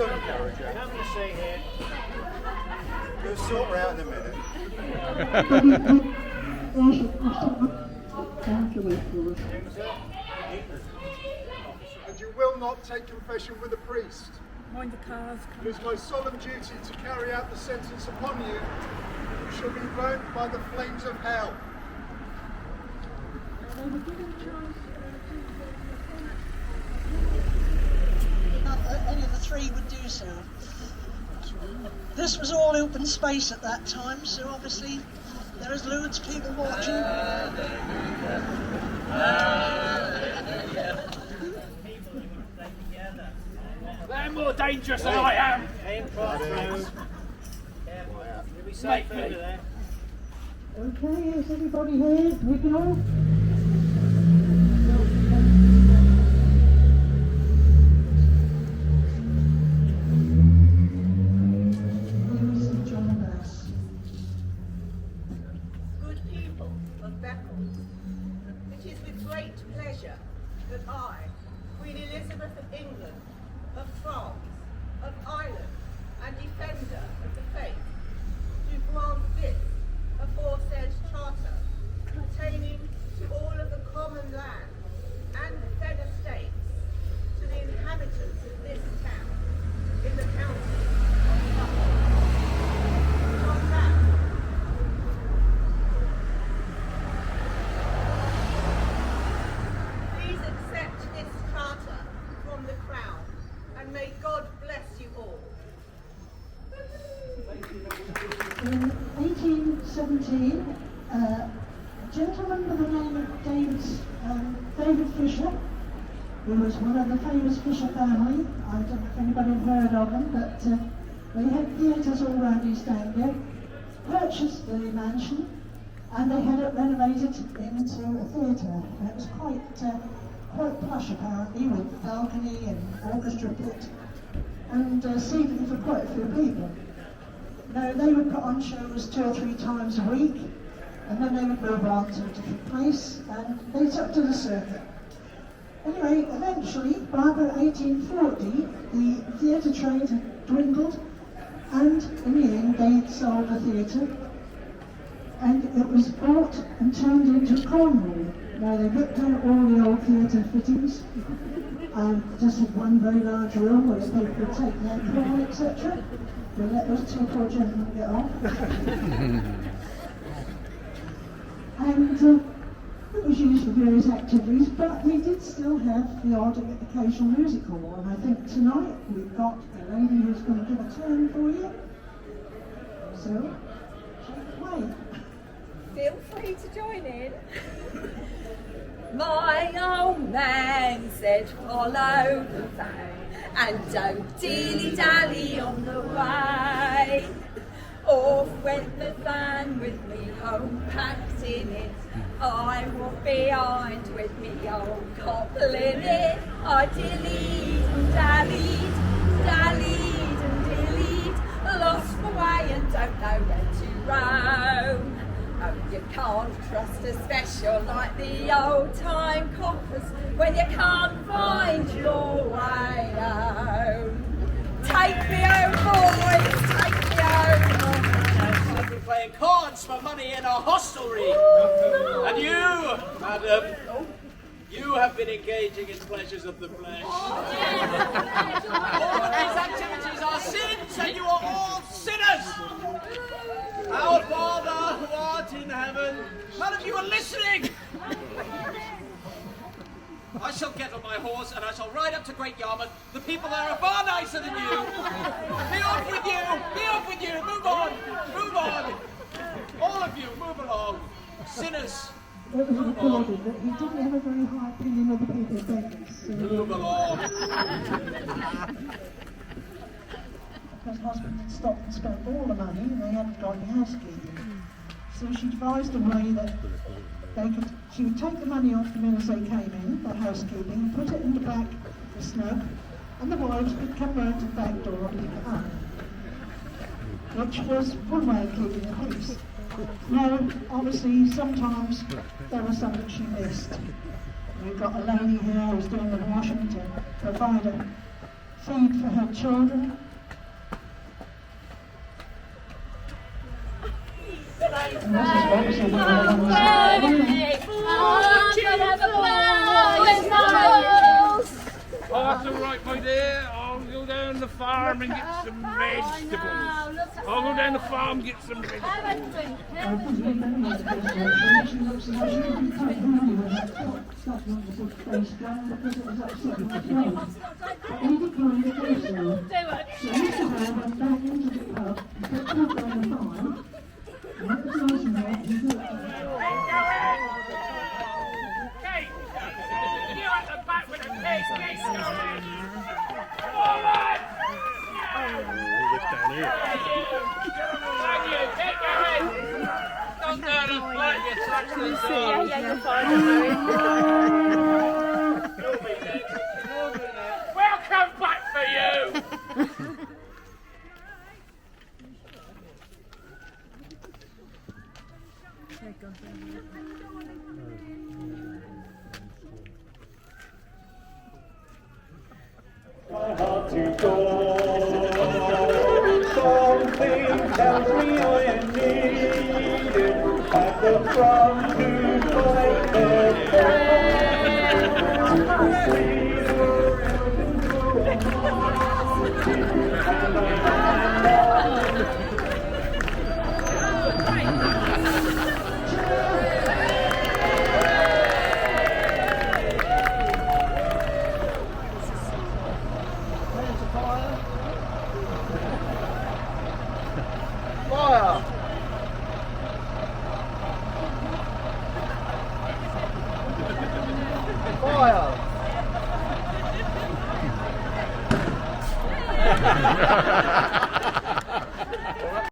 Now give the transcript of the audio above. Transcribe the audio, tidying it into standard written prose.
don't encourage her. Come and see here. We'll sort her out in a minute. And you will not take confession with a priest. Mind the cars. It is my solemn duty to carry out the sentence upon you. You shall be burnt by the flames of hell. Not that any of the three would do so. This was all open space at that time, so obviously there is loads of people watching. They're more dangerous than I am. You'll be safe over there. Okay, is everybody here? We go. Good people of Beccles, it is with great pleasure that I, Queen Elizabeth of England, of France, of Ireland, and Defender of the Faith, do grant this aforesaid charter pertaining to all of the common land and the said estates to the inhabitants of this town in the county of Suffolk. On that, please accept this charter from the Crown, and may God bless you all. In 1817, a gentleman by the name of David Fisher, who was one of the famous Fisher family. I don't know if anybody had heard of them, but they had theatres all around East Anglia, purchased the mansion, and they had it renovated into a theatre. And it was quite plush apparently, with balcony and orchestra pit, and seating for quite a few people. Now, they would put on shows 2 or 3 times a week, and then they would move on to a different place, and they took to the circuit. Anyway, eventually, by about 1840, the theatre trade had dwindled, and in the end, they sold the theatre, and it was bought and turned into a corn room. Now, they ripped out all the old theatre fittings, and just had one very large room where people could take their corn, etc. They let those 2 poor gentlemen get on. And it was used for various activities, but they did still have the odd occasional music hall. And I think tonight we've got a lady who's going to give a turn for you. So, take it away. Feel free to join in. My old man said, follow the van and don't dilly-dally on the way. Off went the van with me home packed in it. I walked behind with me old couple in it. I dillied and dallied, dallied and dillied, lost my way and don't know where to roam. Oh, you can't trust a special like the old-time coppers when you can't find your way home. Take me home, boys, take me home. I've been playing cards for money in a hostelry. And you, madam, you have been engaging in pleasures of the flesh. All of these activities are sins, and you are all sinners. Our Father who art in heaven, none of you are listening. I shall get on my horse and I shall ride up to Great Yarmouth. The people there are far nicer than you. Be off with you! Be off with you! Move on! Move on! All of you, move along. Sinners. It was recorded that he didn't have a very high opinion of the people of Beccles. So Move along. her husband had stopped and spent all the money and they hadn't got any housekeeping. So she devised a way that she would take the money off the men as they came in, the housekeeping, put it in the back, the snug, and the wives would come round to the back door and pick it up. Which was one way of keeping the peace. Now, obviously, sometimes there was something she missed. We've got a lady here who's doing the washing to provide a feed for her children. And this is obviously the Oh, that's all right, my dear. I'll go down the farm and get some vegetables. I'll go down the farm and get some vegetables. You at the back with a pig, We'll come back for you! My heart to go. Something tells me I am needed at the front to fight Fire!